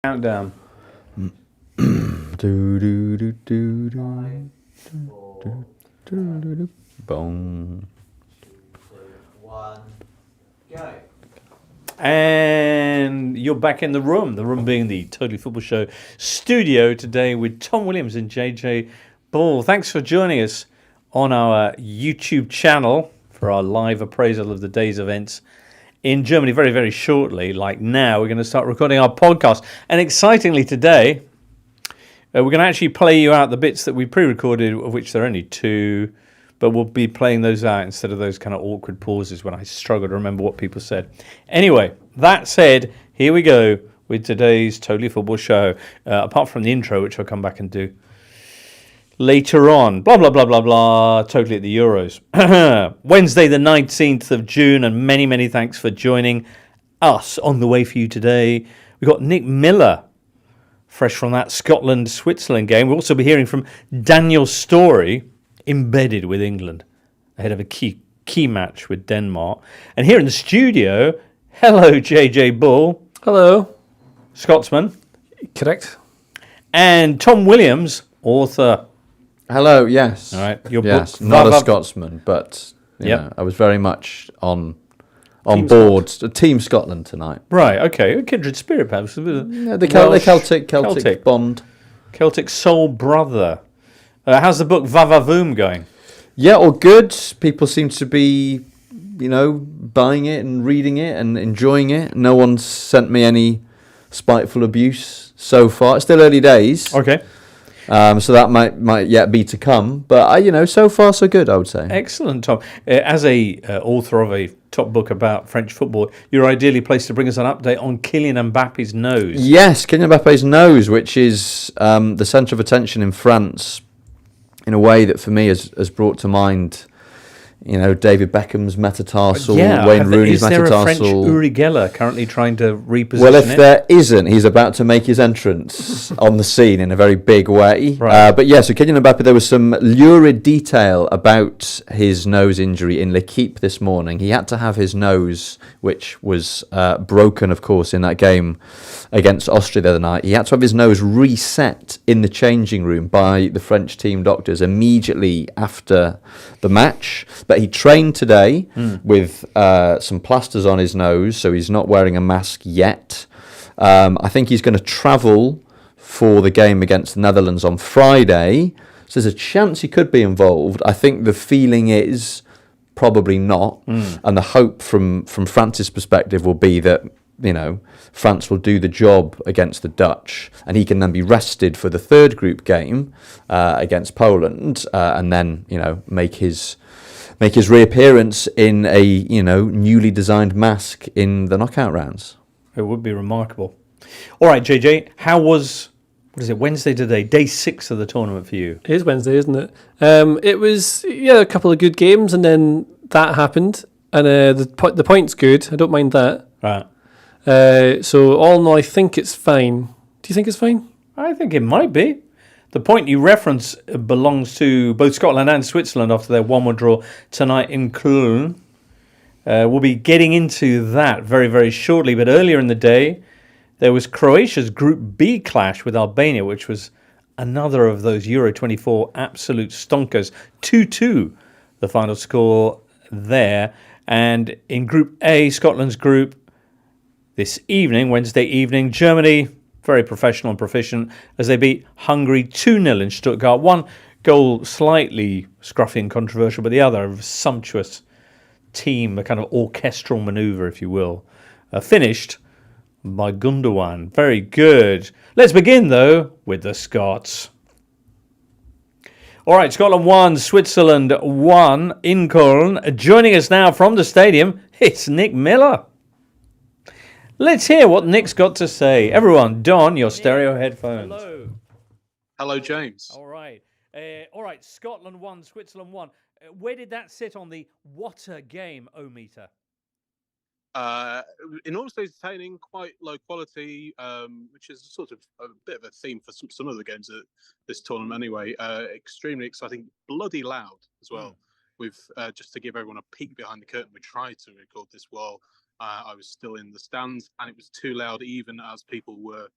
Countdown. Boom. 1, go. And you're back in the room being the Totally Football Show studio today with Tom Williams and JJ Ball. Thanks for joining us on our YouTube channel for our live appraisal of the day's events in Germany. Very, very shortly, like now, we're going to start recording our podcast. And excitingly today, we're going to actually play you out the bits that we pre-recorded, of which there are only 2, but we'll be playing those out instead of those kind of awkward pauses when I struggle to remember what people said. Anyway, that said, here we go with today's Totally Football Show. Apart from the intro, which I'll come back and do later on. Blah, blah, blah, blah, blah. Totally at the Euros. Wednesday, the 19th of June, and many, many thanks for joining us. On the way for you today, we've got Nick Miller, fresh from that Scotland-Switzerland game. We'll also be hearing from Daniel Storey, embedded with England, ahead of a key match with Denmark. And here in the studio, hello, JJ Bull. Hello. Scotsman. Correct. And Tom Williams, author. Hello, yes. All right, your yes, book. not a Scotsman, but you know, I was very much on board. Team Scotland tonight. Right, okay. A kindred spirit, perhaps. Yeah, the Celtic bond. Celtic soul brother. How's the book Vavavoom going? Yeah, all good. People seem to be, buying it and reading it and enjoying it. No one's sent me any spiteful abuse so far. It's still early days. Okay. So that might yet be to come. But, so far so good, I would say. Excellent, Tom. As a author of a top book about French football, you're ideally placed to bring us an update on Kylian Mbappe's nose. Yes, Kylian Mbappe's nose, which is the centre of attention in France, in a way that for me has brought to mind, David Beckham's metatarsal, Wayne Rooney's metatarsal. Is there a French Uri Geller currently trying to reposition Well, if there isn't, he's about to make his entrance on the scene in a very big way. Right. But yeah, so Kylian Mbappe, there was some lurid detail about his nose injury in L'Equipe this morning. He had to have his nose, which was broken, of course, in that game against Austria the other night. He had to have his nose reset in the changing room by the French team doctors immediately after the match. But he trained today with some plasters on his nose, so he's not wearing a mask yet. I think he's going to travel for the game against the Netherlands on Friday, so there's a chance he could be involved. I think the feeling is probably not, and the hope from France's perspective will be that France will do the job against the Dutch, and he can then be rested for the third group game against Poland, and then make his reappearance in a newly designed mask in the knockout rounds. It would be remarkable. All right, JJ, how was Wednesday today? Day 6 of the tournament for you. It is Wednesday, isn't it? It was a couple of good games, and then that happened, and the point's good. I don't mind that. Right. So all in all, I think it's fine. Do you think it's fine? I think it might be. The point you reference belongs to both Scotland and Switzerland after their 1-1 draw tonight in Köln. We'll be getting into that very, very shortly. But earlier in the day, there was Croatia's Group B clash with Albania, which was another of those Euro 24 absolute stonkers. 2-2, the final score there. And in Group A, Scotland's group, this evening, Wednesday evening, Germany, very professional and proficient, as they beat Hungary 2-0 in Stuttgart. One goal slightly scruffy and controversial, but the other a sumptuous team, a kind of orchestral manoeuvre, if you will, finished by Gundogan. Very good. Let's begin, though, with the Scots. All right, Scotland 1, Switzerland 1 in Köln. Joining us now from the stadium, it's Nick Miller. Let's hear what Nick's got to say. Everyone, don your stereo headphones. Hello. Hello, James. All right. Scotland 1, Switzerland 1. Where did that sit on the what a game O-meter? In all states, entertaining, quite low quality, which is sort of a bit of a theme for some of the games at this tournament anyway. Extremely exciting, bloody loud as well. We've just to give everyone a peek behind the curtain, we tried to record this while I was still in the stands, and it was too loud even as people were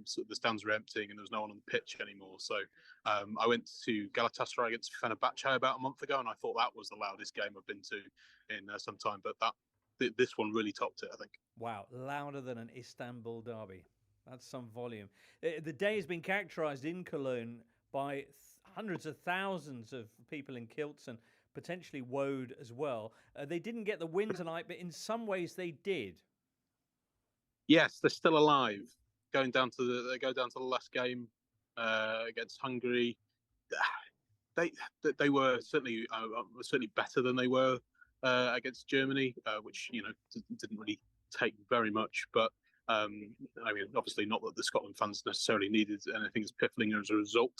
So the stands were emptying and there was no one on the pitch anymore. So I went to Galatasaray against Fenerbahce about a month ago, and I thought that was the loudest game I've been to in some time. But this one really topped it, I think. Wow, louder than an Istanbul derby. That's some volume. The day has been characterised in Cologne by hundreds of thousands of people in kilts and potentially woad as well. They didn't get the win tonight, but in some ways they did. Yes, they're still alive. They go down to the last game against Hungary. They were certainly better than they were against Germany, which didn't really take very much. But I mean, obviously not that the Scotland fans necessarily needed anything as piffling as a result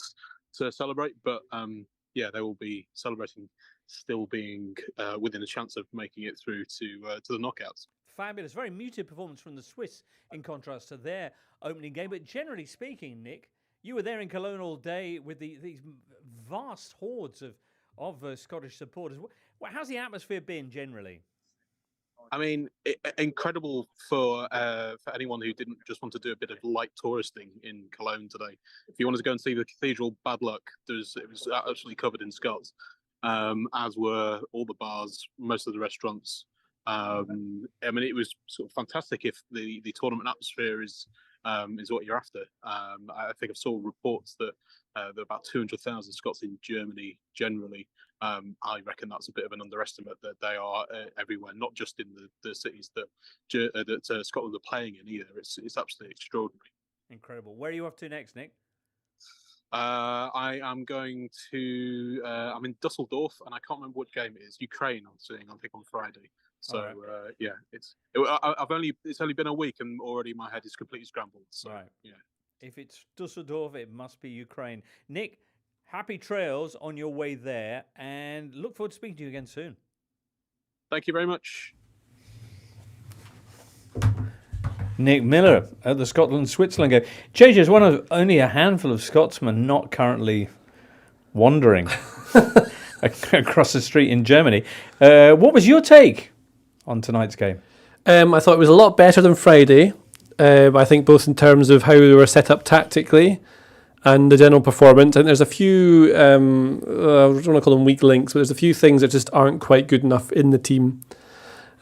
to celebrate, but they will be celebrating, still being within a chance of making it through to the knockouts. Fabulous, very muted performance from the Swiss in contrast to their opening game. But generally speaking, Nick, you were there in Cologne all day with these vast hordes of Scottish supporters. How's the atmosphere been generally? I mean, incredible for anyone who didn't just want to do a bit of light touristing in Cologne today. If you wanted to go and see the cathedral, bad luck. It was absolutely covered in Scots, as were all the bars, most of the restaurants. I mean, it was sort of fantastic if the tournament atmosphere is what you're after. I think I saw reports that there are about 200,000 Scots in Germany generally. I reckon that's a bit of an underestimate, that they are everywhere, not just in the cities that Scotland are playing in either. It's absolutely extraordinary. Incredible. Where are you off to next, Nick? I am going to. I'm in Dusseldorf, and I can't remember what game it is. Ukraine, I'm seeing. I think on Friday. So right. It's only been a week, and already my head is completely scrambled. So right. Yeah. If it's Dusseldorf, it must be Ukraine. Nick, happy trails on your way there, and look forward to speaking to you again soon. Thank you very much. Nick Miller at the Scotland-Switzerland game. JJ is one of only a handful of Scotsmen not currently wandering across the street in Germany. What was your take on tonight's game? I thought it was a lot better than Friday. I think both in terms of how they were set up tactically and the general performance. And there's a few, I don't want to call them weak links, but there's a few things that just aren't quite good enough in the team.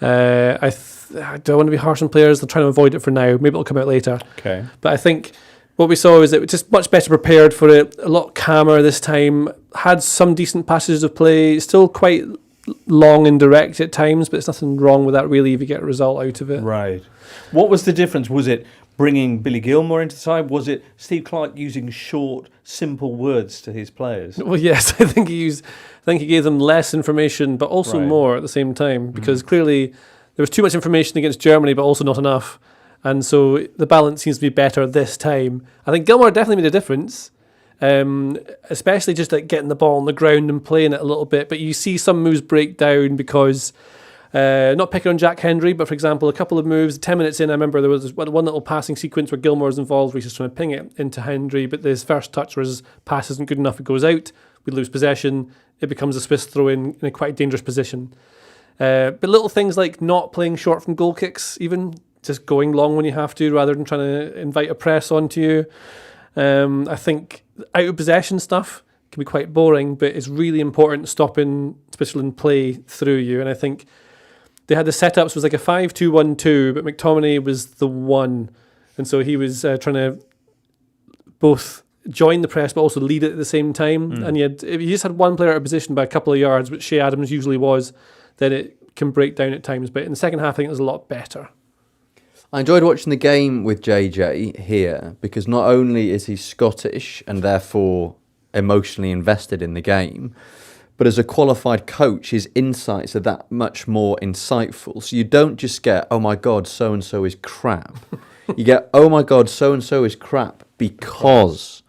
I don't want to be harsh on players. They're trying to avoid it for now. Maybe it'll come out later. Okay. But I think what we saw is that we're just much better prepared for it, a lot calmer this time, had some decent passages of play, still quite long and direct at times, but there's nothing wrong with that really if you get a result out of it. Right. What was the difference? Was it bringing Billy Gilmore into the side? Was it Steve Clarke using short, simple words to his players? Well, yes, I think he gave them less information, but also more at the same time, because clearly there was too much information against Germany, but also not enough. And so the balance seems to be better this time. I think Gilmore definitely made a difference, especially just like getting the ball on the ground and playing it a little bit. But you see some moves break down because, not picking on Jack Hendry, but for example, a couple of moves, 10 minutes in, I remember there was one little passing sequence where Gilmore was involved where he's just trying to ping it into Hendry, but his first touch where his pass isn't good enough, it goes out, we lose possession, it becomes a Swiss throw-in in a quite dangerous position. But little things like not playing short from goal kicks, even just going long when you have to rather than trying to invite a press onto you. I think out of possession stuff can be quite boring, but it's really important stopping Switzerland play through you. And I think they had the setups was like a 5-2-1-2, but McTominay was the one. And so he was trying to both join the press but also lead it at the same time. And if you just had one player out of position by a couple of yards, which Shea Adams usually was, then it can break down at times. But in the second half, I think it was a lot better. I enjoyed watching the game with JJ here because not only is he Scottish and therefore emotionally invested in the game, but as a qualified coach, his insights are that much more insightful. So you don't just get, oh my God, so-and-so is crap. You get, oh my God, so-and-so is crap because...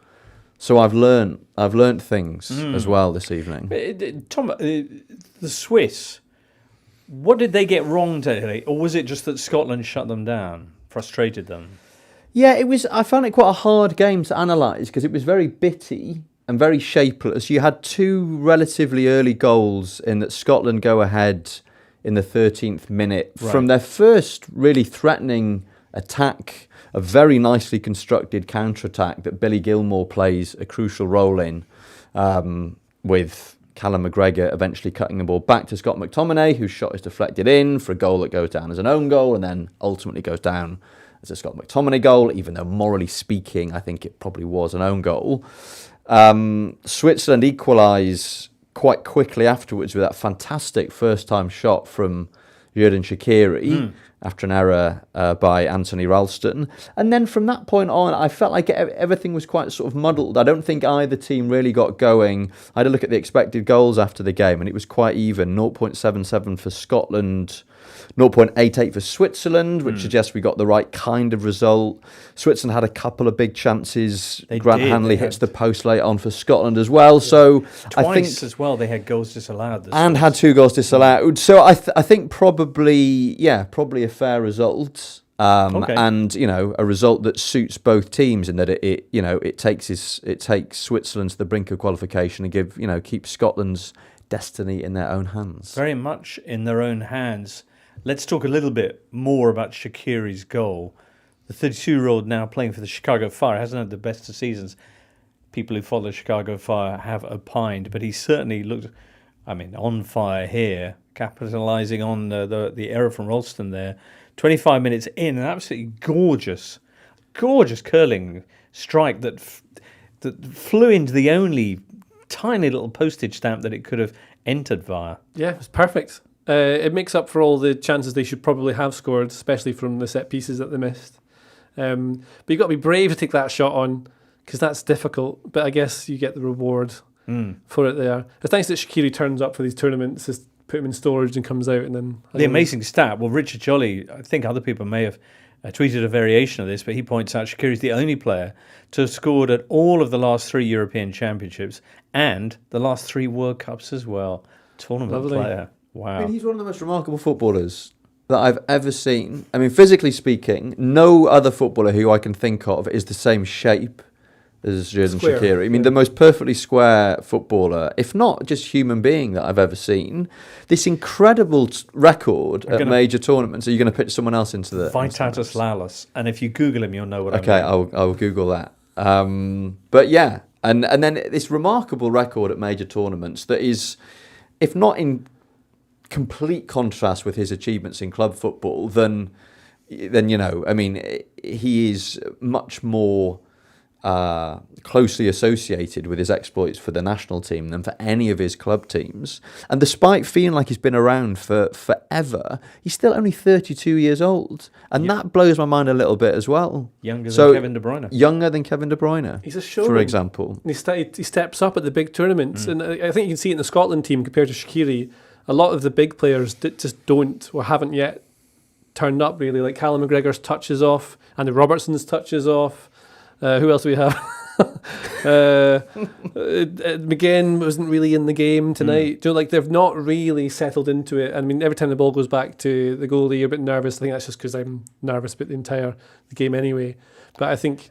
So I've learnt things as well this evening. Tom, the Swiss, what did they get wrong today? Or was it just that Scotland shut them down, frustrated them? Yeah, it was. I found it quite a hard game to analyse because it was very bitty and very shapeless. You had two relatively early goals in that Scotland go ahead in the 13th minute from their first really threatening attack, a very nicely constructed counter-attack that Billy Gilmour plays a crucial role in, with Callum McGregor eventually cutting the ball back to Scott McTominay, whose shot is deflected in for a goal that goes down as an own goal and then ultimately goes down as a Scott McTominay goal, even though morally speaking, I think it probably was an own goal. Switzerland equalise quite quickly afterwards with that fantastic first-time shot from Xherdan Shaqiri after an error by Anthony Ralston. And then from that point on, I felt like everything was quite sort of muddled. I don't think either team really got going. I had a look at the expected goals after the game, and it was quite even. 0.77 for Scotland, 0.88 for Switzerland, which suggests we got the right kind of result. Switzerland had a couple of big chances. Grant Hanley hits the post late on for Scotland as well. Yeah. So Twice I think as well, they had goals disallowed. And had 2 goals disallowed. So I think probably a fair result. And a result that suits both teams in that it takes Switzerland to the brink of qualification and keeps Scotland's destiny in their own hands. Very much in their own hands. Let's talk a little bit more about Shaqiri's goal. The 32-year-old now playing for the Chicago Fire hasn't had the best of seasons. People who follow Chicago Fire have opined, but he certainly looked, on fire here, capitalising on the error from Ralston there. 25 minutes in, an absolutely gorgeous curling strike that flew into the only tiny little postage stamp that it could have entered via. Yeah, it was perfect. It makes up for all the chances they should probably have scored, especially from the set pieces that they missed. But you've got to be brave to take that shot on, because that's difficult. But I guess you get the reward for it there. It's nice that Shaqiri turns up for these tournaments, just put him in storage and comes out. And then the amazing stat, well, Richard Jolly, I think other people may have tweeted a variation of this, but he points out Shaqiri's the only player to have scored at all of the last 3 European Championships and the last 3 World Cups as well. Tournament player. Wow. He's one of the most remarkable footballers that I've ever seen. Physically speaking, no other footballer who I can think of is the same shape as Xherdan Shaqiri. The most perfectly square footballer, if not just human being that I've ever seen. This incredible record at major tournaments. Are you going to pitch someone else into the... Vitatus Lalas. And if you Google him, you'll know what I mean. Okay, I'll Google that. But yeah, and then this remarkable record at major tournaments that is, if not in complete contrast with his achievements in club football, then he is much more closely associated with his exploits for the national team than for any of his club teams. And despite feeling like he's been around for forever, he's still only 32 years old. And that blows my mind a little bit as well. Younger than Kevin De Bruyne. Younger than Kevin De Bruyne. He's a showman, for example. He steps up at the big tournaments. And I think you can see it in the Scotland team compared to Shaqiri. A lot of the big players just don't or haven't yet turned up, really. Like Callum McGregor's touch is off, Andy Robertson's touch is off. Who else do we have? McGinn wasn't really in the game tonight. They've not really settled into it. Every time the ball goes back to the goalie, you're a bit nervous. I think that's just because I'm nervous about the game anyway. But I think...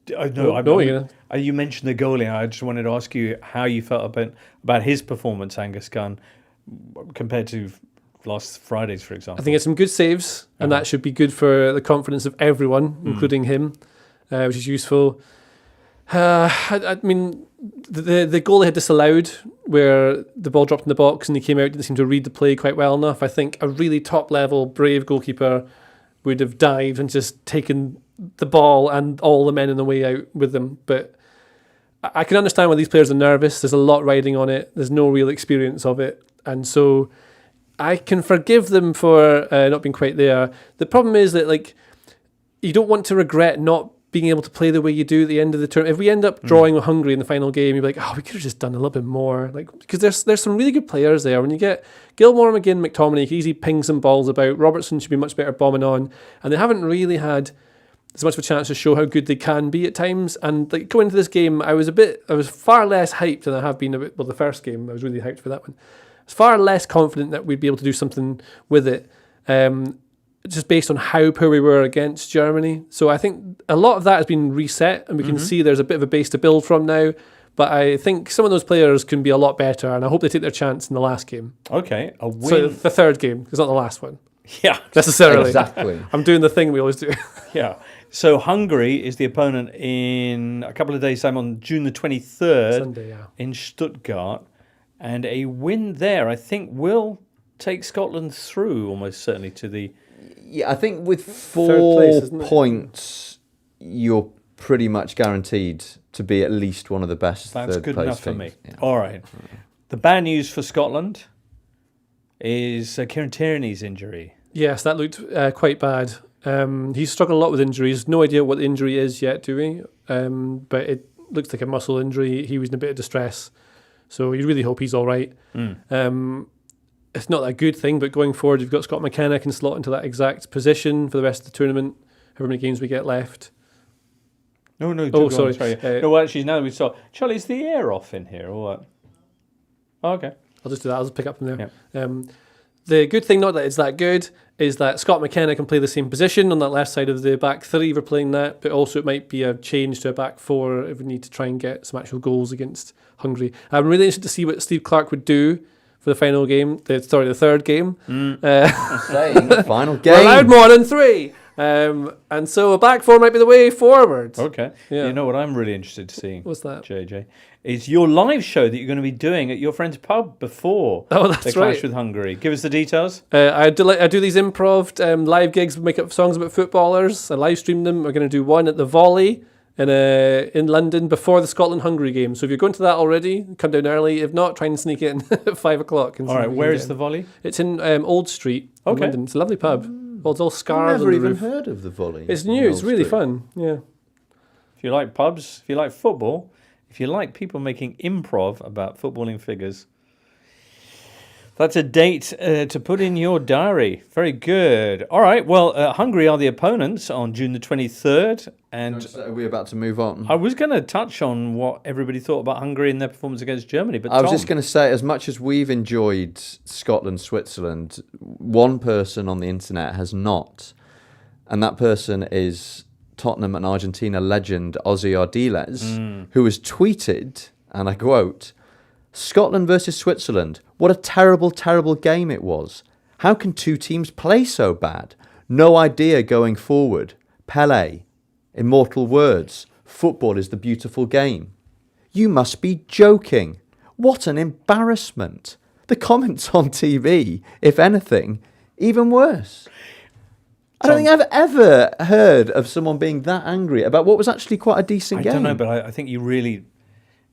You mentioned the goalie. I just wanted to ask you how you felt about his performance, Angus Gunn, compared to last Friday's, for example. I think it's some good saves, and that should be good for the confidence of everyone, including him, which is useful. The goal they had disallowed, where the ball dropped in the box and he came out, didn't seem to read the play quite well enough. I think a really top-level, brave goalkeeper would have dived and just taken the ball and all the men in the way out with them. But I can understand why these players are nervous. There's a lot riding on it. There's no real experience of it. And so I can forgive them for not being quite there. The problem is that you don't want to regret not being able to play the way you do at the end of the tournament. If we end up drawing with Hungary in the final game, you'd be like, we could have just done a little bit more. Because there's some really good players there. When you get Gilmour, McGinn, McTominay, you can easily ping some balls about. Robertson should be much better bombing on. And they haven't really had as much of a chance to show how good they can be at times. And going into this game, I was far less hyped than I have been about, the first game. I was really hyped for that one. I was far less confident that we'd be able to do something with it. Just based on how poor we were against Germany. So I think a lot of that has been reset, and we can see there's a bit of a base to build from now. But I think some of those players can be a lot better, and I hope they take their chance in the last game. Okay, a win. So the third game, it's not the last one. Yeah, necessarily. Exactly. I'm doing the thing we always do. yeah. So Hungary is the opponent in a couple of days' time on June the 23rd Sunday, yeah. in Stuttgart. And a win there, I think, will take Scotland through almost certainly to the... Yeah, I think with Third place, 4 isn't it? points, you're pretty much guaranteed to be at least one of the best That's third good place enough for teams. me. Yeah. All right. The bad news for Scotland is Kieran Tierney's injury. Yes, that looked quite bad. He's struggled a lot with injuries. No idea what the injury is yet, do we? But it looks like a muscle injury. He was in a bit of distress. So you really hope he's all right. It's not a good thing, but going forward, you've got Scott McKenna can slot into that exact position for the rest of the tournament, however many games we get left. No, Oh, go on, sorry. No, well, actually, now we saw... Charlie, is the air off in here or what? Oh, okay. I'll just do that. I'll just pick up from there. Yeah. The good thing, not that it's that good, is that Scott McKenna can play the same position on that left side of the back three. We're playing that, but also it might be a change to a back four if we need to try and get some actual goals against Hungary. I'm really interested to see what Steve Clarke would do for the final game. The third game. Saying final We're game. allowed more than 3. And so a back four might be the way forward. Okay. Yeah. You know what I'm really interested to see, What's that? JJ, is your live show that you're going to be doing at your friend's pub before Oh, that's the clash right. with Hungary. Give us the details. I do these improv live gigs, make up songs about footballers. I live stream them. We're going to do one at the Volley in London before the Scotland-Hungary game. So if you're going to that already, come down early. If not, try and sneak in at 5 o'clock. All right, where is the Volley? It's in Old Street in Okay. London. It's a lovely pub. Well, it's all I've scars never on the even roof. heard of the Volley. It's in new. It's Old really Street. fun. Yeah. If you like pubs, if you like football, if you like people making improv about footballing figures, that's a date to put in your diary. Very good. All right, well, Hungary are the opponents on June the 23rd. And Are we about to move on? I was going to touch on what everybody thought about Hungary and their performance against Germany. But I was Tom, just going to say, as much as we've enjoyed Scotland, Switzerland, one person on the internet has not. And that person is Tottenham and Argentina legend Ozzy Ardiles, who has tweeted, and I quote, "Scotland versus Switzerland. What a terrible, terrible game it was. How can two teams play so bad? No idea going forward. Pelé. Immortal words. Football is the beautiful game. You must be joking. What an embarrassment. The comments on TV, if anything, even worse." I don't think I've ever heard of someone being that angry about what was actually quite a decent game. I don't know, but I think you really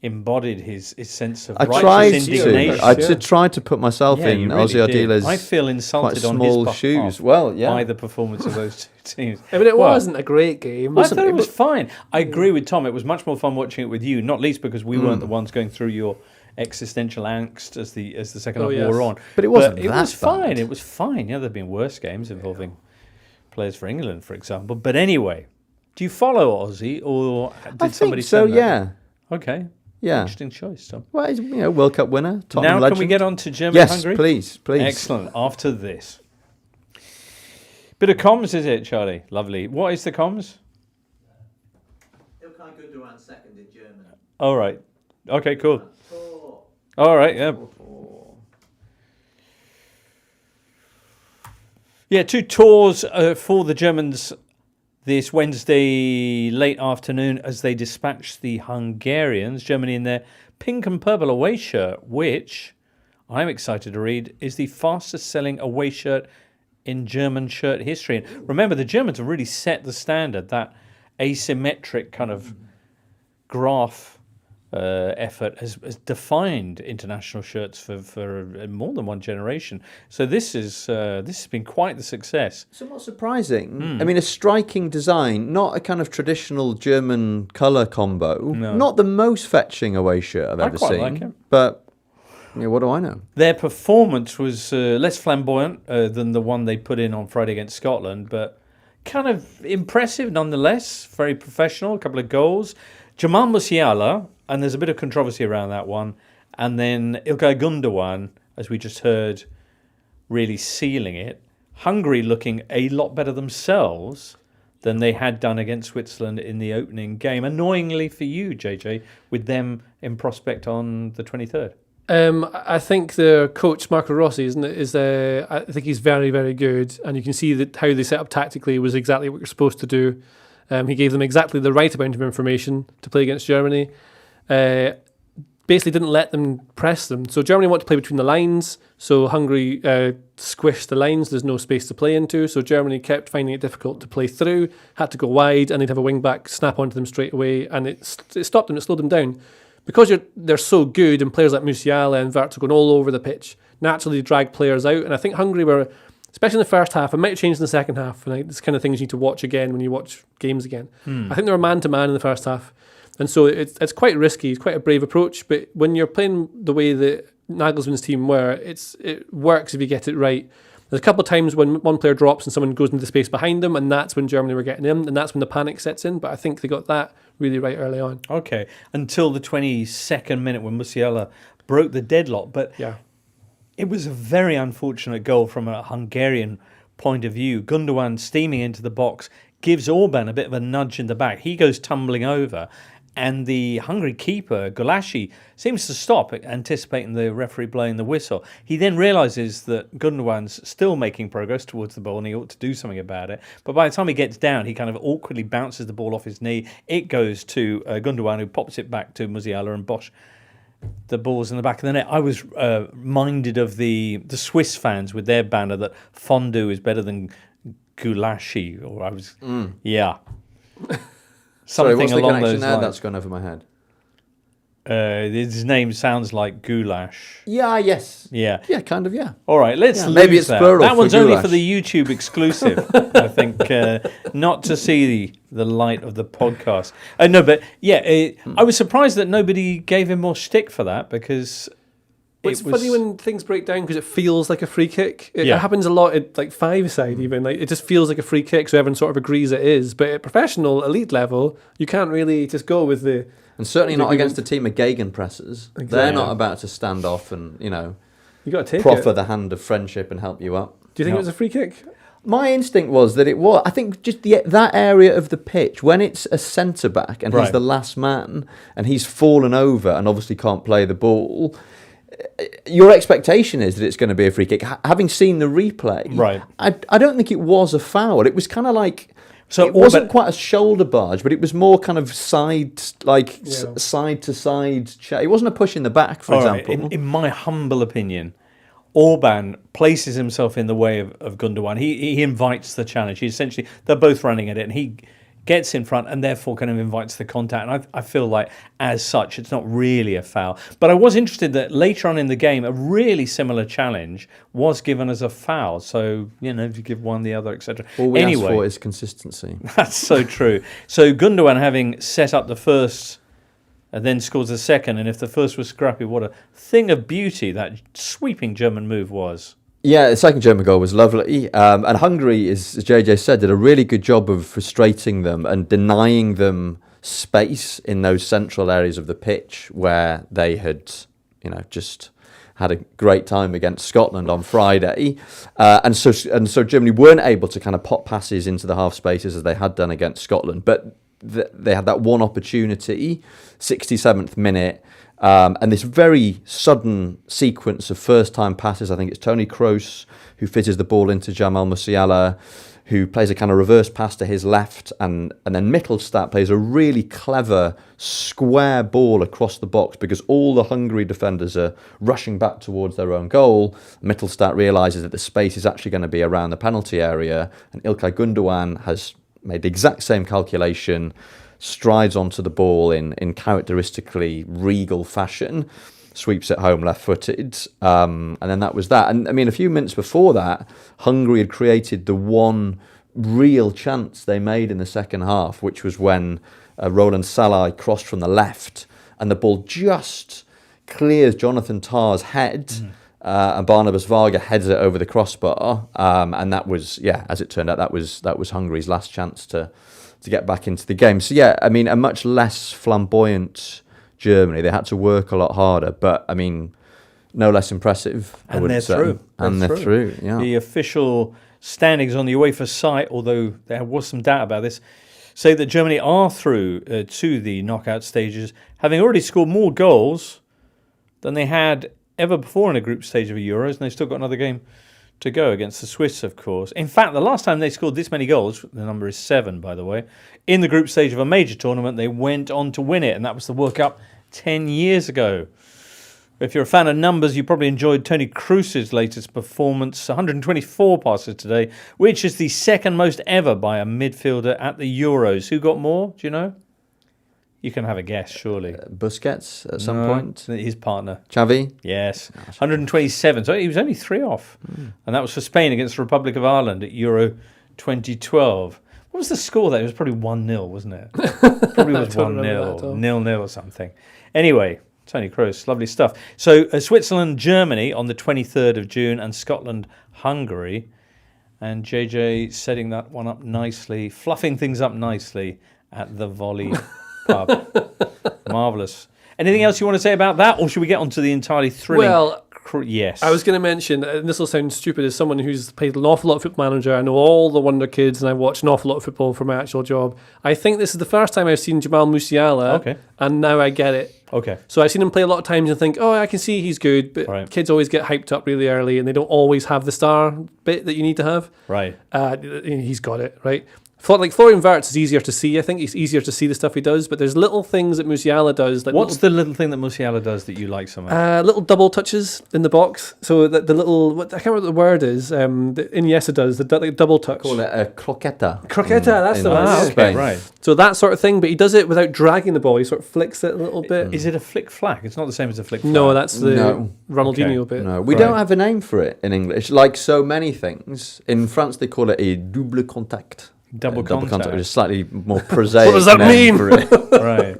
embodied his sense of I righteous tried indignation. to. I tried to put myself Yeah, in you really Ozzy did. Ardiles' I feel quite insulted on his small behalf shoes. Well, yeah. by the performance of those two teams. I mean, it Well, wasn't a great game. I thought it was fine. I agree with Tom. It was much more fun watching it with you, not least because we weren't the ones going through your existential angst as the second half yes. wore on. But it wasn't It that was fine. bad. It was fine. Yeah, there've been worse games involving players for England, for example. But anyway, do you follow Aussie, or did I somebody think so, send that? yeah. Okay. Yeah. Interesting choice, Tom. Well, he's, World Cup winner, Tottenham Now legend. can we get on to Germany, Yes, Hungary? please. Excellent. After this. Bit of comms, is it, Charlie? Lovely. What is the comms? Ilkay Gundogan second in Germany. All right. Okay, cool. 4. All right, yeah. Yeah, 2 tours for the Germans this Wednesday late afternoon as they dispatch the Hungarians. Germany in their pink and purple away shirt, which I'm excited to read is the fastest selling away shirt in German shirt history. And remember, the Germans have really set the standard, that asymmetric kind of graph effort has defined international shirts for more than one generation. So this has been quite the success. Somewhat surprising. I mean, a striking design, not a kind of traditional German colour combo. No. Not the most fetching away shirt I've ever quite seen. like it. But, what do I know? Their performance was less flamboyant than the one they put in on Friday against Scotland, but kind of impressive nonetheless. Very professional, a couple of goals. Jamal Musiala, and there's a bit of controversy around that one, and then Ilkay Gundogan, as we just heard, really sealing it. Hungary looking a lot better themselves than they had done against Switzerland in the opening game. Annoyingly for you, JJ, with them in prospect on the 23rd. I think the coach Marco Rossi, isn't it? I think he's very, very good, and you can see that how they set up tactically was exactly what you're supposed to do. He gave them exactly the right amount of information to play against Germany. Basically, didn't let them press them. So Germany wanted to play between the lines. So Hungary squished the lines. There's no space to play into. So Germany kept finding it difficult to play through. Had to go wide, and they'd have a wing back snap onto them straight away, and it stopped them. It slowed them down. Because they're so good, and players like Musiala and Wirtz are going all over the pitch, naturally drag players out. And I think Hungary were, especially in the first half, it might have changed in the second half, and this kind of things you need to watch again when you watch games again. I think they were man-to-man in the first half. And so it's quite risky, it's quite a brave approach, but when you're playing the way that Nagelsmann's team were, it works if you get it right. There's a couple of times when one player drops and someone goes into the space behind them, and that's when Germany were getting in, and that's when the panic sets in. But I think they got that really right early on. Okay, until the 22nd minute when Musiala broke the deadlock. But yeah, it was a very unfortunate goal from a Hungarian point of view. Gundogan steaming into the box gives Orban a bit of a nudge in the back. He goes tumbling over. And the Hungary keeper, Gulácsi, seems to stop, anticipating the referee blowing the whistle. He then realises that Gundogan's still making progress towards the ball and he ought to do something about it. But by the time he gets down, he kind of awkwardly bounces the ball off his knee. It goes to Gundogan, who pops it back to Musiala, and Bosch, the ball's in the back of the net. I was reminded of the Swiss fans with their banner that fondue is better than Gulácsi. Or I was, yeah. Sorry, what's the along connection those there? lines. That's gone over my head. His name sounds like goulash. Yeah, yes. Yeah. Yeah, kind of, yeah. All right, let's Yeah, lose maybe it's that. plural That for one's only goulash. for the YouTube exclusive, I think, not to see the light of the podcast. No, but yeah, I was surprised that nobody gave him more shtick for that because it's funny when things break down because it feels like a free kick. It Yeah. happens a lot at like five-side even. Like it just feels like a free kick, so everyone sort of agrees it is. But at professional, elite level, you can't really just go with the... And certainly not against a team of gegenpressers. Exactly. They're not about to stand off and, You got to take proffer it. the hand of friendship and help you up. Do you think No. it was a free kick? My instinct was that it was. I think just that area of the pitch, when it's a centre-back and he's Right. the last man and he's fallen over and obviously can't play the ball, your expectation is that it's going to be a free kick. Having seen the replay, Right. I don't think it was a foul. It was kind of like... So it wasn't quite a shoulder barge, but it was more kind of side to side. It wasn't a push in the back, for All right, example. in my humble opinion, Orban places himself in the way of Gundogan. He invites the challenge. They're both running at it, and he gets in front and therefore kind of invites the contact. And I feel like, as such, it's not really a foul. But I was interested that later on in the game, a really similar challenge was given as a foul. So, if you give one, the other, etc. All we Anyway, ask for is consistency. that's so true. So Gundogan, having set up the first, and then scores the second, and if the first was scrappy, what a thing of beauty that sweeping German move was. Yeah, the second German goal was lovely. And Hungary, as JJ said, did a really good job of frustrating them and denying them space in those central areas of the pitch where they had, just had a great time against Scotland on Friday. And so Germany weren't able to kind of pop passes into the half spaces as they had done against Scotland. But they had that one opportunity, 67th minute, and this very sudden sequence of first-time passes. I think it's Toni Kroos who fizzes the ball into Jamal Musiala, who plays a kind of reverse pass to his left, and then Mittelstadt plays a really clever square ball across the box because all the Hungary defenders are rushing back towards their own goal. Mittelstadt realises that the space is actually going to be around the penalty area, and Ilkay Gundogan has made the exact same calculation, strides onto the ball in characteristically regal fashion, sweeps it home left-footed, and then that was that. And I mean, a few minutes before that, Hungary had created the one real chance they made in the second half, which was when Roland Salai crossed from the left, and the ball just clears Jonathan Tah's head, and Barnabas Varga heads it over the crossbar, and that was, as it turned out, that was Hungary's last chance to get back into the game. So a much less flamboyant Germany. They had to work a lot harder, but no less impressive. And they're through. They're through. Yeah. The official standings on the UEFA site, although there was some doubt about this, say that Germany are through to the knockout stages, having already scored more goals than they had ever before in a group stage of a Euros, and they've still got another game to go against the Swiss, of course. In fact, the last time they scored this many goals, the number is 7, by the way, in the group stage of a major tournament, they went on to win it, and that was the World Cup 10 years ago. If you're a fan of numbers, you probably enjoyed Toni Kroos's latest performance, 124 passes today, which is the second most ever by a midfielder at the Euros. Who got more? Do you know? You can have a guess, surely. Busquets at some point. His partner. Xavi? Yes. 127. So he was only 3 off. And that was for Spain against the Republic of Ireland at Euro 2012. What was the score there? It was probably 1-0, wasn't it? Probably was 1-0. 0-0 or something. Anyway, Toni Kroos, lovely stuff. So Switzerland, Germany on the 23rd of June, and Scotland, Hungary. And JJ setting that one up nicely, fluffing things up nicely at the Volley pub. Marvellous. Anything else you want to say about that, or should we get on to the entirely thrilling? Well, yes. I was going to mention, and this will sound stupid, as someone who's played an awful lot of Football Manager, I know all the Wonder Kids, and I watch an awful lot of football for my actual job. I think this is the first time I've seen Jamal Musiala, and now I get it. Okay. So I've seen him play a lot of times and think, oh, I can see he's good, but kids always get hyped up really early, and they don't always have the star bit that you need to have. Right. He's got it, right? Like Florian Wirtz is easier to see. I think it's easier to see the stuff he does, but there's little things that Musiala does. Like what's the little thing that Musiala does that you like so much? Little double touches in the box. So that the little, I can't remember what the word is. Iniesta does the double touch. Call it a croqueta. Croqueta, that's the one. Okay, right. So that sort of thing, but he does it without dragging the ball. He sort of flicks it a little bit. Is it a flick flack? It's not the same as a flick flack. No, that's the Ronaldinho bit. No, we don't have a name for it in English. Like so many things, in France they call it a double contact. Double contact, which is slightly more prosaic. What does that mean? Right.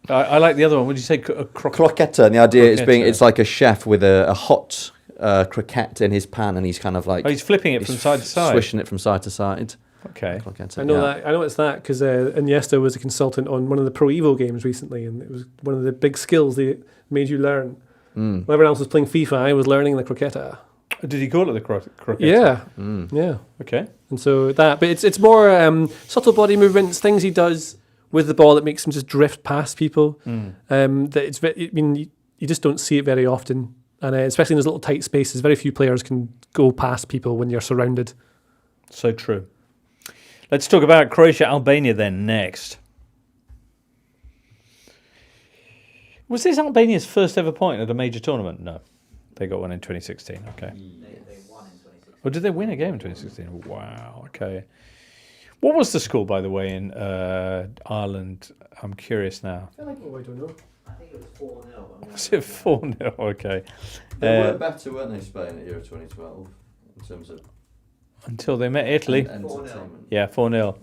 I like the other one. Would you say croqueta? And the idea is it's like a chef with a hot croquette in his pan, and he's kind of like he's flipping it from side to side, swishing it from side to side. Okay, croqueta, I know that. I know it's that because Iniesta was a consultant on one of the Pro Evo games recently, and it was one of the big skills they made you learn. When everyone else was playing FIFA, I was learning the croqueta. Did he call it the croqueta? Yeah, yeah. Okay. And so but it's more subtle body movements, things he does with the ball that makes him just drift past people. You just don't see it very often, and especially in those little tight spaces, very few players can go past people when you're surrounded. So true. Let's talk about Croatia, Albania then next. Was this Albania's first ever point at a major tournament? No. They got one in 2016, okay. They won in 2016. Or did they win a game in 2016? Wow, okay. What was the score, by the way, in Ireland? I'm curious now. I don't know. I think it was 4-0. Was it 4-0? Okay. They were better, weren't they, Spain at Euro 2012, in terms of... Until they met Italy. 4-0. Yeah, 4-0.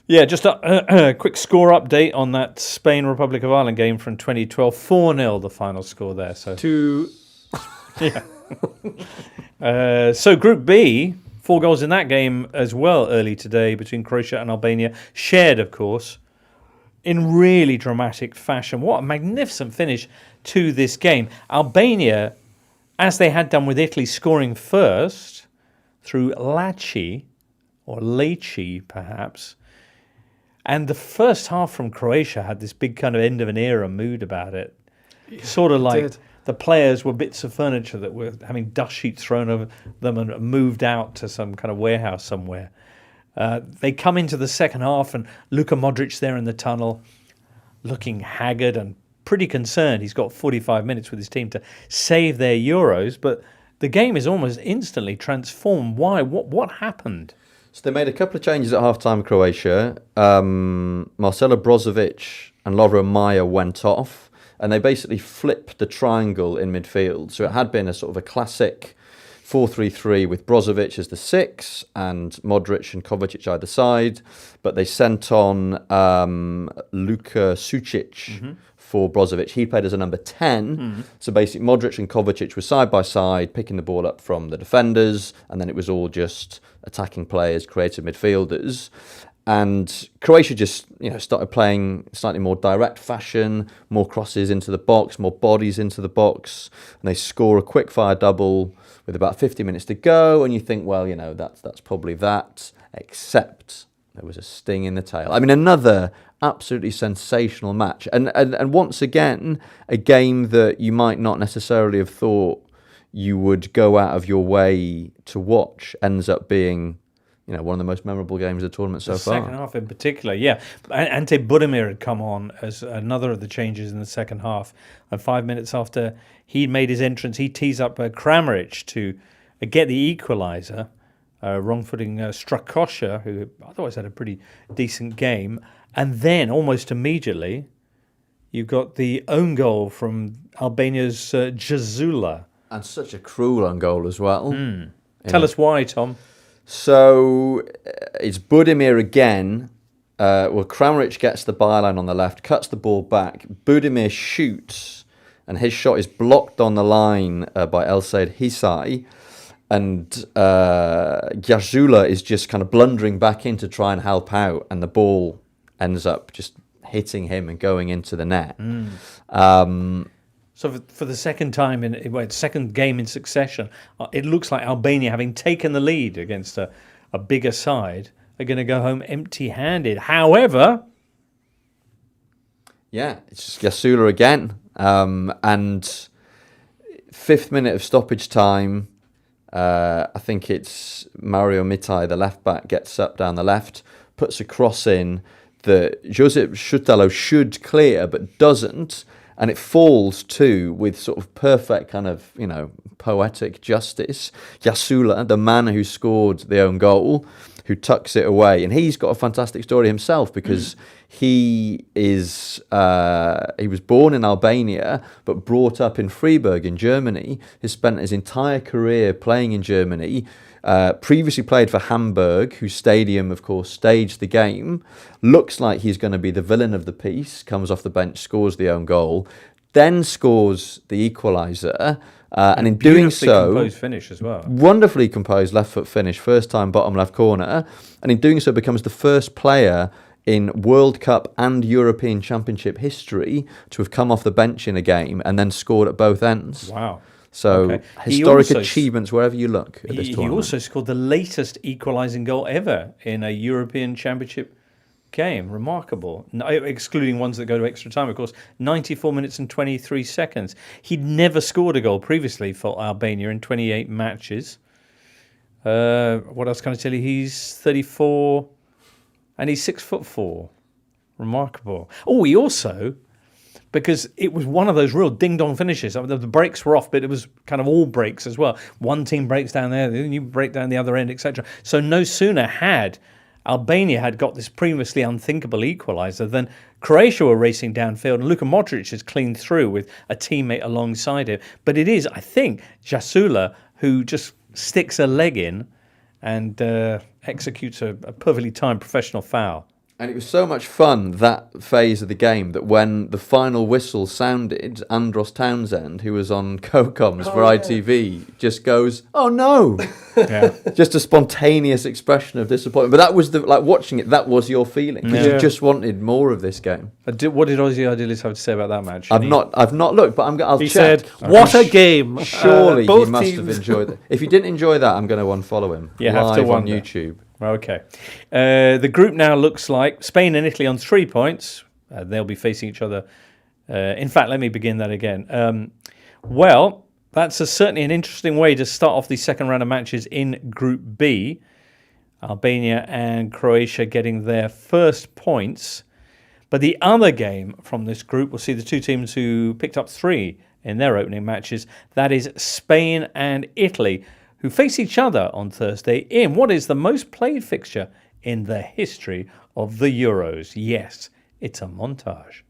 Yeah, just a quick score update on that Spain-Republic of Ireland game from 2012. 4-0 the final score there. So yeah. So Group B, 4 goals in that game as well early today between Croatia and Albania. Shared, of course, in really dramatic fashion. What a magnificent finish to this game. Albania, as they had done with Italy, scoring first through Laci, or Leci perhaps. And the first half from Croatia had this big kind of end of an era mood about it. Yeah, sort of like the players were bits of furniture that were having dust sheets thrown over them and moved out to some kind of warehouse somewhere. They come into the second half and Luka Modric there in the tunnel looking haggard and pretty concerned. He's got 45 minutes with his team to save their Euros, but the game is almost instantly transformed. Why? What happened? So they made a couple of changes at half-time, Croatia. Marcelo Brozovic and Lovro Majer went off, and they basically flipped the triangle in midfield. So it had been a sort of a classic 4-3-3 with Brozovic as the 6 and Modric and Kovacic either side, but they sent on Luka Sucic for Brozovic. He played as a number 10, so basically Modric and Kovacic were side by side, picking the ball up from the defenders, and then it was all just attacking players, creative midfielders. And Croatia just started playing slightly more direct fashion, more crosses into the box, more bodies into the box, and they score a quick-fire double with about 50 minutes to go, and you think, well, that's probably that, except there was a sting in the tail. I mean, another absolutely sensational match. And once again, a game that you might not necessarily have thought you would go out of your way to watch ends up being, one of the most memorable games of the tournament so far. The second half in particular, yeah. Ante Budimir had come on as another of the changes in the second half. And 5 minutes after he made his entrance, he tees up Kramaric to get the equaliser. Wrong-footing Strakosha, who otherwise had a pretty decent game. And then, almost immediately, you've got the own goal from Albania's Jazula. And such a cruel own goal as well. Tell us why, Tom. So it's Budimir again. Kramaric gets the byline on the left, cuts the ball back. Budimir shoots, and his shot is blocked on the line by Elsaid Hisai. And Jazula is just kind of blundering back in to try and help out, and the ball ends up just hitting him and going into the net. So for the second time second game in succession, it looks like Albania, having taken the lead against a bigger side, are going to go home empty-handed. However, yeah, it's Jazula again, and 5th minute of stoppage time. I think it's Mario Mitai, the left back, gets up down the left, puts a cross in that Josip Šutalo should clear but doesn't, and it falls too with sort of perfect kind of, poetic justice. Jazula, the man who scored the own goal, who tucks it away, and he's got a fantastic story himself because he was born in Albania but brought up in Freiburg in Germany. He's spent his entire career playing in Germany. Previously played for Hamburg, whose stadium, of course, staged the game. Looks like he's going to be the villain of the piece. Comes off the bench, scores the own goal, then scores the equaliser. And in doing so, composed finish as well. Wonderfully composed left foot finish, first time bottom left corner. And in doing so, becomes the first player in World Cup and European Championship history to have come off the bench in a game and then scored at both ends. Wow. So historic achievements wherever you look at this tournament. He also scored the latest equalising goal ever in a European Championship game. Remarkable. No, excluding ones that go to extra time, of course. 94 minutes and 23 seconds. He'd never scored a goal previously for Albania in 28 matches. What else can I tell you? He's 34 and he's 6'4". Remarkable. Oh, he also, because it was one of those real ding-dong finishes. I mean, the breaks were off, but it was kind of all breaks as well. One team breaks down there, then you break down the other end, etc. So no sooner had Albania had got this previously unthinkable equaliser than Croatia were racing downfield, and Luka Modric has cleaned through with a teammate alongside him. But it is, I think, Jazula who just sticks a leg in and executes a perfectly timed professional foul. And it was so much fun, that phase of the game, that when the final whistle sounded, Andros Townsend, who was on co-coms for ITV, just goes, "Oh no!" Yeah. Just a spontaneous expression of disappointment. But that was watching it. That was your feeling because you just wanted more of this game. What did Aussie Idealist have to say about that match? I've not looked, but I'll He check. said, "What a game!" Surely both he must teams. have enjoyed it. If you didn't enjoy that, I'm going to unfollow him. You have to live on wonder. YouTube. Okay. The group now looks like Spain and Italy on 3 points. They'll be facing each other. In fact, let me begin that again. Well, that's certainly an interesting way to start off the second round of matches in Group B. Albania and Croatia getting their first points. But the other game from this group will see the two teams who picked up 3 in their opening matches. That is Spain and Italy, who face each other on Thursday in what is the most played fixture in the history of the Euros. Yes, it's a montage.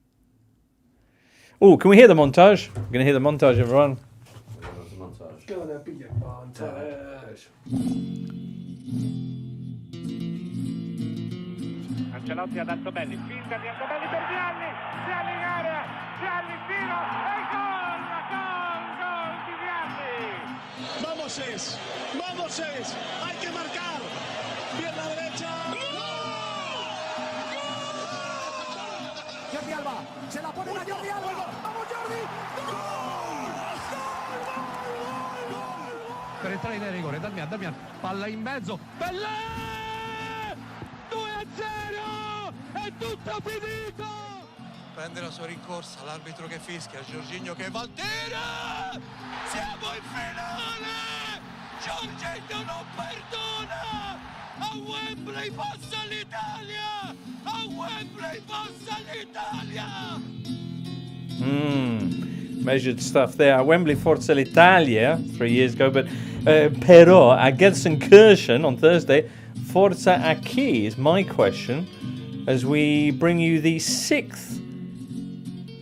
Oh, can we hear the montage? We're going to hear the montage, everyone. Gonna be a montage. Ancelotti ad Altobelli, finta di Altobelli per Vialli, Vialli in area, Vialli in tiro e gol di Vialli. Vamos es, hay que marcar, pierna derecha, Jordi Alba, se la ponen a Jordi Alba, vamos Jordi, gol! Per entrare in rigore, Damian, palla in mezzo, Pellè! 2-0! tutto finito! Prende la sua rincorsa, l'arbitro che fischia, Jorginho che va al tiro! Siamo in finale! Jorginho non perdona! A Wembley passa l'Italia! A Wembley passa l'Italia! Measured stuff there. Wembley Forza l'Italia 3 years ago, but però at Gelsenkirchen on Thursday, Forza a chi is my question as we bring you the 6th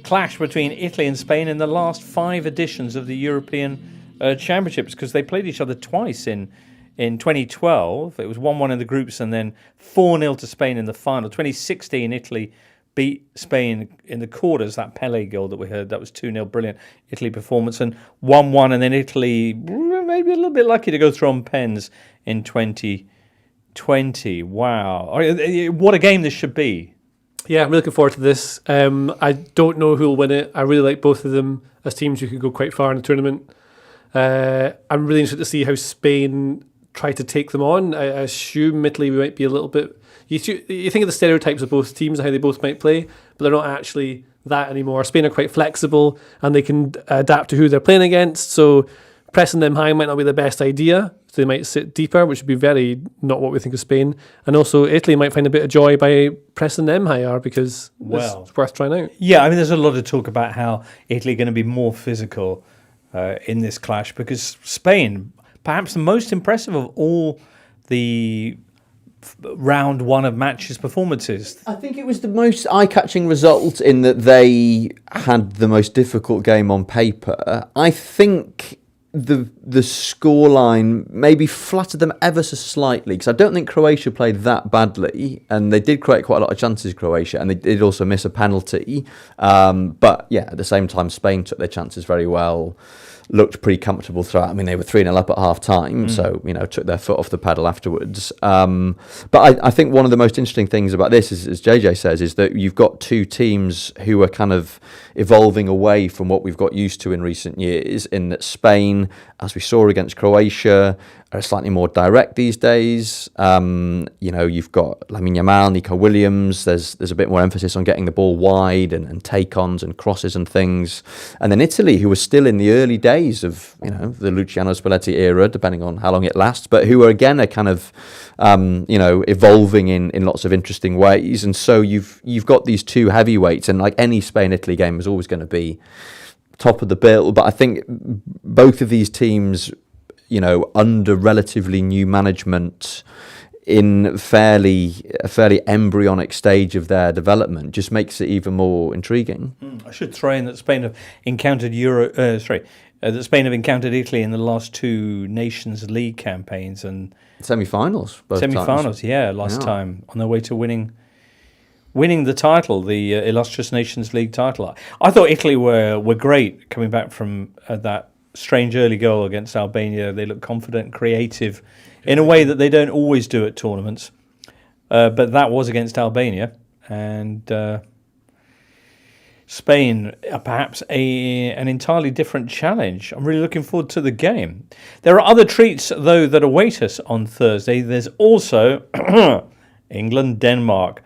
clash between Italy and Spain in the last 5 editions of the European Championships, because they played each other twice in 2012. It was 1-1 in the groups and then 4-0 to Spain in the final. 2016, Italy beat Spain in the quarters, that Pele goal that we heard, that was 2-0, brilliant Italy performance, and 1-1, and then Italy maybe a little bit lucky to go through on pens in 2020. Wow. What a game this should be. Yeah, I'm really looking forward to this. I don't know who will win it. I really like both of them as teams who could go quite far in the tournament. I'm really interested to see how Spain try to take them on. I assume Italy might be a little bit... You think of the stereotypes of both teams and how they both might play, but they're not actually that anymore. Spain are quite flexible and they can adapt to who they're playing against, so pressing them high might not be the best idea. So they might sit deeper, which would be very not what we think of Spain. And also Italy might find a bit of joy by pressing them higher because it's worth trying out. Yeah, I mean, there's a lot of talk about how Italy are going to be more physical in this clash, because Spain, perhaps the most impressive of all the round one of matches performances. I think it was the most eye-catching result in that they had the most difficult game on paper. I think the scoreline maybe flattered them ever so slightly, because I don't think Croatia played that badly, and they did create quite a lot of chances, Croatia, and they did also miss a penalty. But yeah, at the same time, Spain took their chances very well. Looked pretty comfortable throughout. I mean, they were 3-0 up at half time, so, took their foot off the pedal afterwards. But I think one of the most interesting things about this, is, as JJ says, is that you've got two teams who are kind of evolving away from what we've got used to in recent years, in that Spain, as we saw against Croatia, are slightly more direct these days. You've got Lamine Yamal, Nico Williams. There's a bit more emphasis on getting the ball wide and take-ons and crosses and things. And then Italy, who are still in the early days of the Luciano Spalletti era, depending on how long it lasts, but who are kind of evolving in lots of interesting ways. And so you've got these two heavyweights, and like any Spain-Italy game is always going to be top of the bill. But I think both of these teams, under relatively new management, in a fairly embryonic stage of their development, just makes it even more intriguing. I should throw in that Spain have encountered that Spain have encountered Italy in the last 2 Nations League campaigns and semi-finals. Last time on their way to winning the title, the illustrious Nations League title. I thought Italy were great coming back from that strange early goal against Albania. They look confident, creative, in a way that they don't always do at tournaments. But that was against Albania, and Spain are perhaps an entirely different challenge. I'm really looking forward to the game. There are other treats, though, that await us on Thursday. There's also England-Denmark.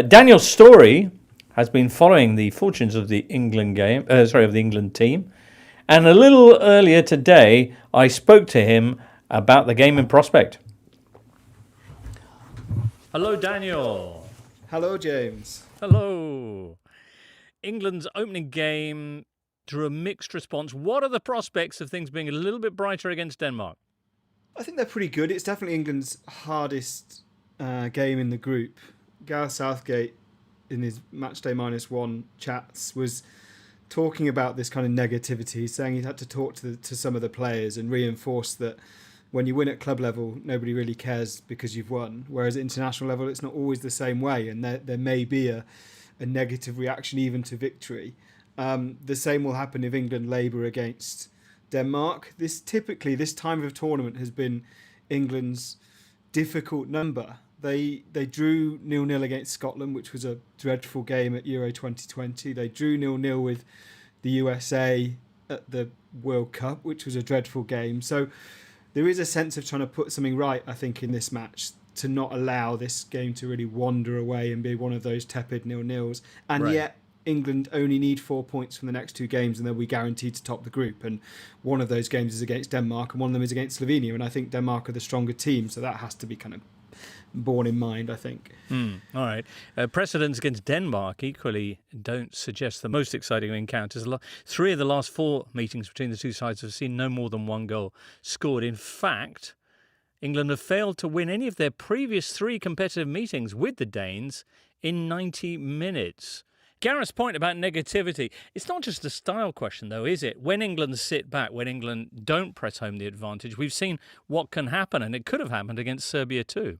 Daniel Storey has been following the fortunes of the England team. And a little earlier today, I spoke to him about the game in prospect. Hello, Daniel. Hello, James. Hello. England's opening game drew a mixed response. What are the prospects of things being a little bit brighter against Denmark? I think they're pretty good. It's definitely England's hardest game in the group. Gareth Southgate, in his matchday -1 chats, was talking about this kind of negativity, saying he'd had to talk to some of the players and reinforce that when you win at club level, nobody really cares because you've won. Whereas at international level, it's not always the same way, and there may be a negative reaction even to victory. The same will happen if England labour against Denmark. This time of tournament has been England's difficult number. They drew 0-0 against Scotland, which was a dreadful game at Euro 2020. They drew 0-0 with the USA at the World Cup, which was a dreadful game. So there is a sense of trying to put something right, I think, in this match. to not allow this game to really wander away and be one of those tepid 0-0s. And yet England only need 4 points from the next 2 games and they'll be guaranteed to top the group. And one of those games is against Denmark and one of them is against Slovenia. And I think Denmark are the stronger team, so that has to be kind of borne in mind, I think. All right. Precedents against Denmark equally don't suggest the most exciting of encounters. 3 of the last 4 meetings between the two sides have seen no more than 1 goal scored. In fact, England have failed to win any of their previous 3 competitive meetings with the Danes in 90 minutes. Gareth's point about negativity, it's not just a style question, though, is it? When England sit back, when England don't press home the advantage, we've seen what can happen, and it could have happened against Serbia too.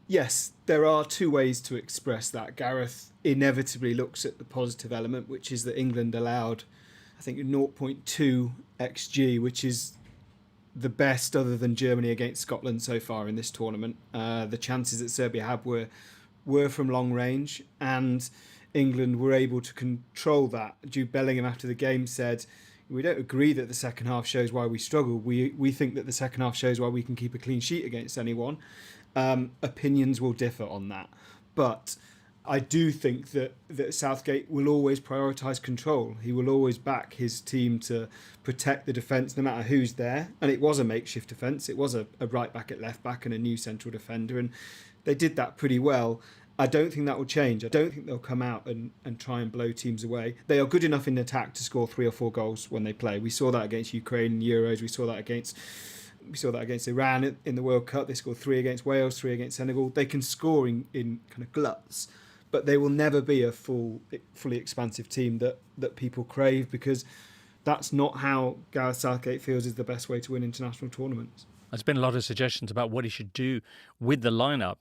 Yes, there are 2 ways to express that. Gareth inevitably looks at the positive element, which is that England allowed, I think, 0.2 XG, which is the best other than Germany against Scotland so far in this tournament. The chances that Serbia had were from long range, and England were able to control that. Jude Bellingham after the game said, "We don't agree that the second half shows why we struggle. We think that the second half shows why we can keep a clean sheet against anyone." Opinions will differ on that, but I do think that Southgate will always prioritise control. He will always back his team to protect the defence no matter who's there. And it was a makeshift defence. It was a right back at left back and a new central defender, and they did that pretty well. I don't think that will change. I don't think they'll come out and try and blow teams away. They are good enough in attack to score 3 or 4 goals when they play. We saw that against Ukraine in Euros. We saw that against Iran in the World Cup. They scored 3 against Wales, 3 against Senegal. They can score in kind of gluts, but they will never be a fully expansive team that people crave, because that's not how Gareth Southgate feels is the best way to win international tournaments. There's been a lot of suggestions about what he should do with the lineup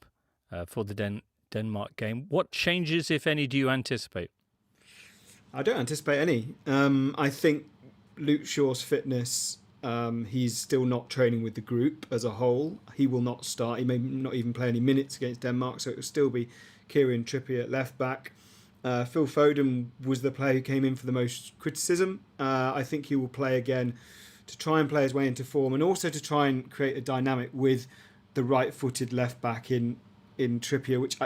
for the Denmark game. What changes, if any, do you anticipate? I don't anticipate any. I think Luke Shaw's fitness, he's still not training with the group as a whole. He will not start. He may not even play any minutes against Denmark, so it will still be Kieran Trippier at left back. Phil Foden was the player who came in for the most criticism. I think he will play again to try and play his way into form, and also to try and create a dynamic with the right-footed left back in Trippier, which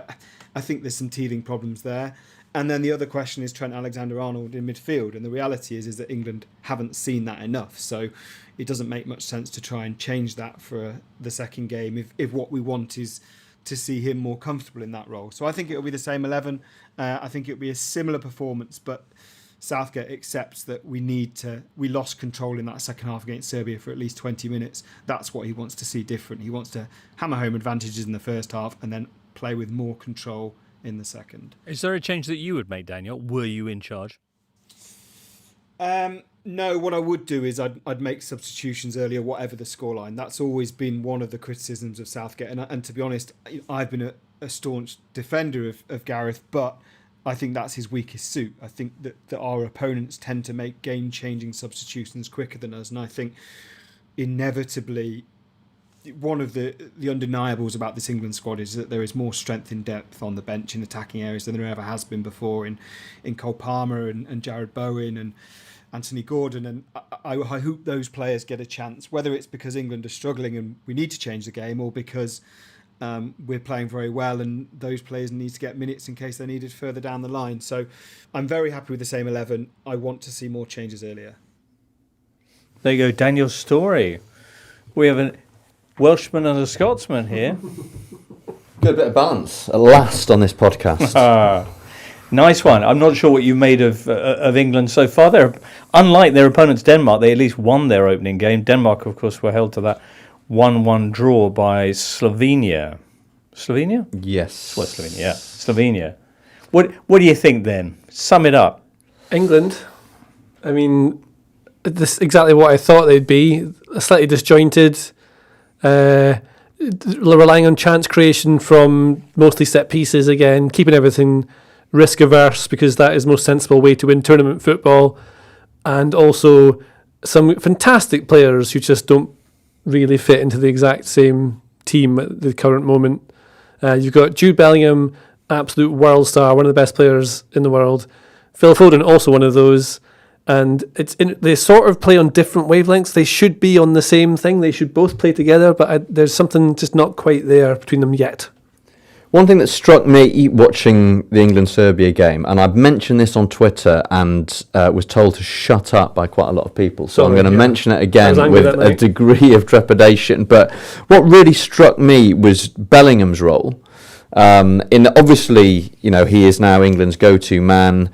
I think there's some teething problems there. And then the other question is Trent Alexander-Arnold in midfield, and the reality is that England haven't seen that enough, so it doesn't make much sense to try and change that for the second game if what we want is to see him more comfortable in that role. So I think it'll be the same 11. I think it'll be a similar performance, but Southgate accepts that we lost control in that second half against Serbia for at least 20 minutes. That's what he wants to see different. He wants to hammer home advantages in the first half and then play with more control in the second. Is there a change that you would make, Daniel? Were you in charge? No, what I would do is I'd make substitutions earlier, whatever the scoreline. That's always been one of the criticisms of Southgate. And to be honest, I've been a staunch defender of Gareth, but I think that's his weakest suit. I think that our opponents tend to make game-changing substitutions quicker than us. And I think inevitably one of the undeniables about this England squad is that there is more strength in depth on the bench in attacking areas than there ever has been before in Cole Palmer and Jared Bowen and Anthony Gordon. And I hope those players get a chance, whether it's because England are struggling and we need to change the game, or because we're playing very well and those players need to get minutes in case they're needed further down the line. So I'm very happy with the same 11. I want to see more changes earlier. There you go, Daniel Storey. We have a Welshman and a Scotsman here. Good bit of balance at last on this podcast. Nice one. I'm not sure what you made of England so far. Unlike their opponents Denmark, they at least won their opening game. Denmark, of course, were held to that 1-1 draw by Slovenia. Slovenia? Yes. Well, Slovenia, yeah. Slovenia. What do you think then? Sum it up. England, I mean, this exactly what I thought they'd be. Slightly disjointed, relying on chance creation from mostly set pieces again, keeping everything risk averse because that is the most sensible way to win tournament football, and also some fantastic players who just don't really fit into the exact same team at the current moment. You've got Jude Bellingham, absolute world star, one of the best players in the world. Phil Foden, also one of those. And they sort of play on different wavelengths. They should be on the same thing. They should both play together, but there's something just not quite there between them yet. One thing that struck me watching the England-Serbia game, and I've mentioned this on Twitter and was told to shut up by quite a lot of people, so I'm going to mention it again with a degree of trepidation. But what really struck me was Bellingham's role. Obviously, he is now England's go-to man.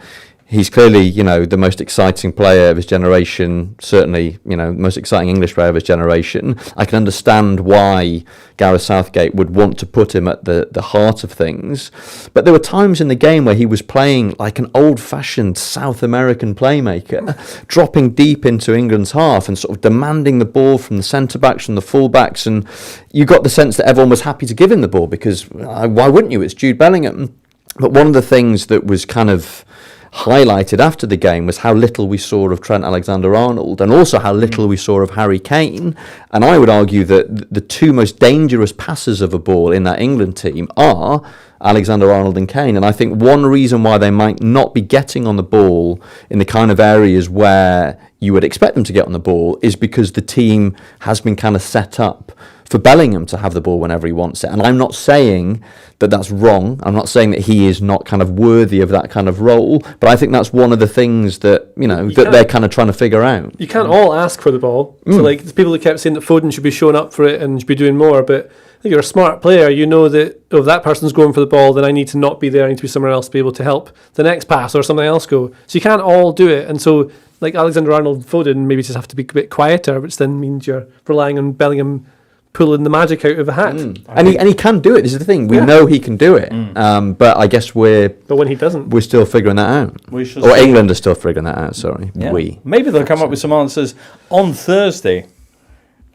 He's clearly, the most exciting player of his generation, certainly, the most exciting English player of his generation. I can understand why Gareth Southgate would want to put him at the heart of things. But there were times in the game where he was playing like an old-fashioned South American playmaker, dropping deep into England's half and sort of demanding the ball from the centre-backs, from the full-backs. And you got the sense that everyone was happy to give him the ball because why wouldn't you? It's Jude Bellingham. But one of the things that was kind of highlighted after the game was how little we saw of Trent Alexander-Arnold and also how little we saw of Harry Kane. And I would argue that the two most dangerous passers of a ball in that England team are Alexander-Arnold and Kane. And I think one reason why they might not be getting on the ball in the kind of areas where you would expect them to get on the ball is because the team has been kind of set up for Bellingham to have the ball whenever he wants it. And I'm not saying that that's wrong. I'm not saying that he is not kind of worthy of that kind of role. But I think that's one of the things that, that they're kind of trying to figure out. You can't all ask for the ball. So, like, there's people who kept saying that Foden should be showing up for it and should be doing more. But if you're a smart player, you know that if that person's going for the ball, then I need to not be there. I need to be somewhere else to be able to help the next pass or something else go. So you can't all do it. And so, like, Alexander-Arnold, Foden maybe just have to be a bit quieter, which then means you're relying on Bellingham pulling the magic out of a hat. And he can do it. This is the thing. We know he can do it. But I guess but when he doesn't, we're still figuring that out. Or England are still figuring that out, sorry. Yeah. Maybe they'll come up with some answers on Thursday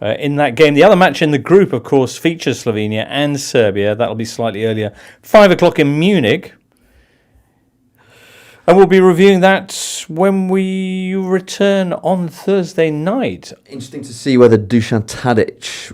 in that game. The other match in the group, of course, features Slovenia and Serbia. That'll be slightly earlier. 5 o'clock in Munich. And we'll be reviewing that when we return on Thursday night. Interesting to see whether Dusan Tadic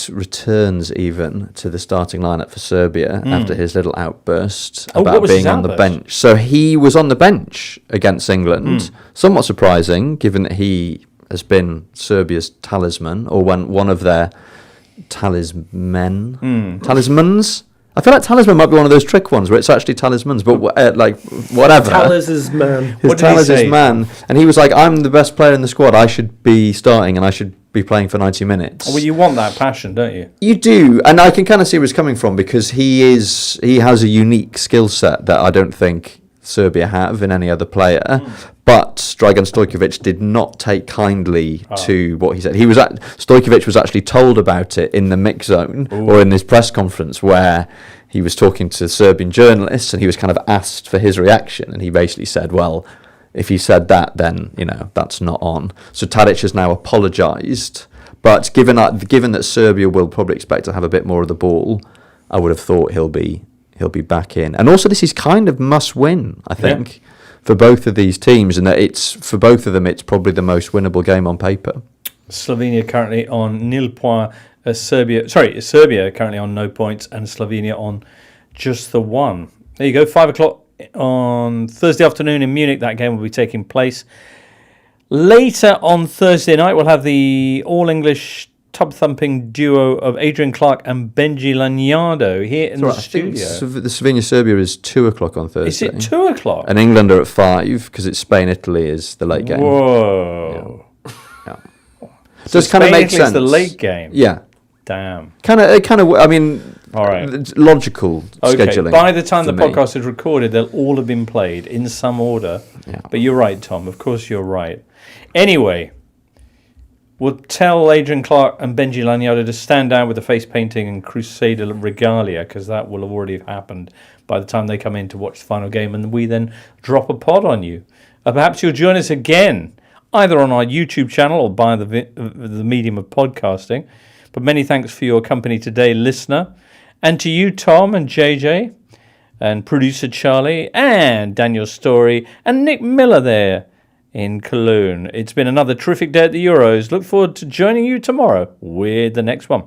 returns even to the starting lineup for Serbia after his little outburst about being on the bench. So he was on the bench against England. Somewhat surprising, given that he has been Serbia's talisman, or one of their talismans. I feel like talisman might be one of those trick ones where it's actually talismans, but whatever. Talisman. His talisman. And he was like, I'm the best player in the squad. I should be starting and I should be playing for 90 minutes. Well, you want that passion, don't you? You do. And I can kind of see where it's coming from because he has a unique skill set that I don't think Serbia have in any other player. But Dragan Stojkovic did not take kindly to what he said. Stojkovic was actually told about it in the mix zone or in this press conference where he was talking to Serbian journalists and he was kind of asked for his reaction. And he basically said, well, if he said that, then, that's not on. So Tadic has now apologised. But given that Serbia will probably expect to have a bit more of the ball, I would have thought he'll be back in. And also this is kind of must win, I think. Yeah. For both of these teams, and that for both of them, it's probably the most winnable game on paper. Slovenia currently on nil points. Serbia currently on no points, and Slovenia on just the one. There you go. 5 o'clock on Thursday afternoon in Munich. That game will be taking place. Later on Thursday night, we'll have the all-English tub-thumping duo of Adrian Clark and Benji Lanyardo here in the studio. The Slovenia-Serbia is 2 o'clock on Thursday. Is it 2 o'clock? And England are at 5 because it's Spain-Italy is the late game. Whoa. Yeah. So it kind of makes sense. The late game? Yeah. Damn. I mean, all right. It's logical scheduling. By the time the podcast is recorded, they'll all have been played in some order. Yeah. But you're right, Tom. Of course you're right. Anyway, we'll tell Adrian Clark and Benji Lanyardo to stand down with the face painting and Crusader regalia because that will have already happened by the time they come in to watch the final game, and we then drop a pod on you. Perhaps you'll join us again, either on our YouTube channel or by the medium of podcasting. But many thanks for your company today, listener. And to you, Tom and JJ, and producer Charlie, and Daniel Storey, and Nick Miller there in Cologne. It's been another terrific day at the Euros. Look forward to joining you tomorrow with the next one.